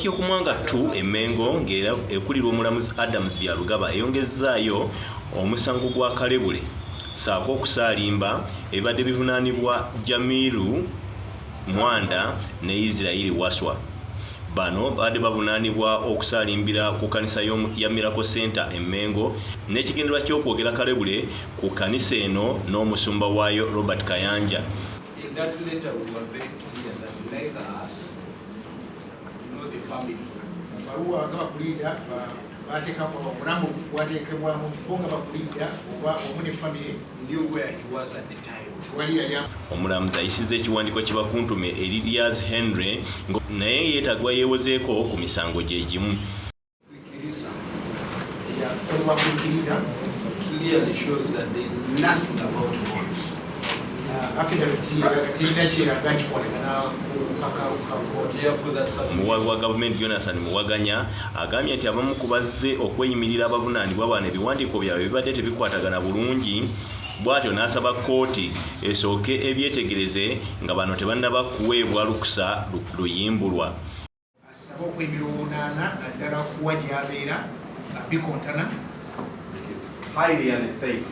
Kkooti y'oku Mwanga 2 e Mengo ng'era ekulirwa omulamuzi Adams Byarugaba eyongezaayo omusango gwa kalebule ssaako okusalimba ebibadde bivunaanibwa Jamil Mwandhanga ne Isreal Wasswa. Bano badde bavunaanibwa okusalimbira ku kkanisa ya Miracle Center e Mengo n'ekigendererwa ky'okwogera kalebule ku kkanisa eno n'omusumba waayo Robert Kayanja. In that letter we were very clear that neither us nor the family. Baruwa nga bakulira bateekamu omulamu gwateekebwamu bonga bakulira oba omune family knew where he was at the time. Omulamuzi ayisizza ekiwandiiko kye bakuntumye eri Lyazi naye yeetagwa yeewozeeko ku misango gye gimu. Clearly shows that there is nothing about God. Omuwabi wa gavumenti Jonathan Muwaganya agambye nti abamu ku bazze okweyimirira abavunaanibwa bano ebiwandiiko byabwe bibadde tebikwatagana bulungi, bw'atyo n'asaba kkooti esooke ebyetegereze nga bano tebannaba kuweebwa lukusa luyimbulwa. Asaba okweyimirira obunaana naddala kuwa gy'abeera bikontana. It is highly unsafe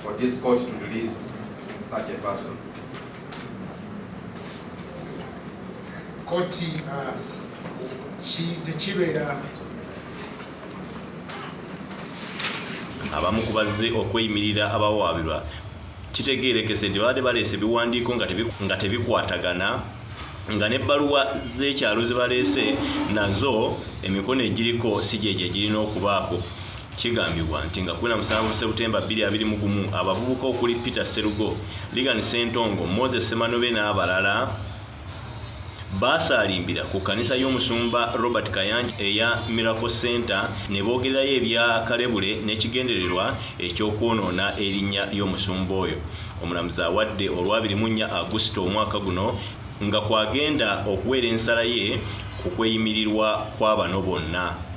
for this court to release such a person. Kkooti tekibeera abamu ku bazze okweyimirira abawaabirwa kitegeerekese nti babadde baleese ebiwandiiko nga tebikwatagana, nga n'ebbaluwa z'ekyalo ze baleese nazo emikono egiriko si gyegyo egirina okubaako. Kigambibwa nti nga 17 Septemba 2021 abavubuka okuli Peter Serugo, Ligan Sentongo, Moses Semanobe n'abalala baasalimbira ku kkanisa y'omusumba Robert Kayanja eya Miracle Center ne boogerayo ebyakalebule n'ekigendererwa eky'okwonoona erinnya y'omusumba oyo. Omulamuzi awadde olwa 24 Augusito omwaka guno nga kwagenda okuweera ensala ye ku kweyimirirwa kwa bano bonna.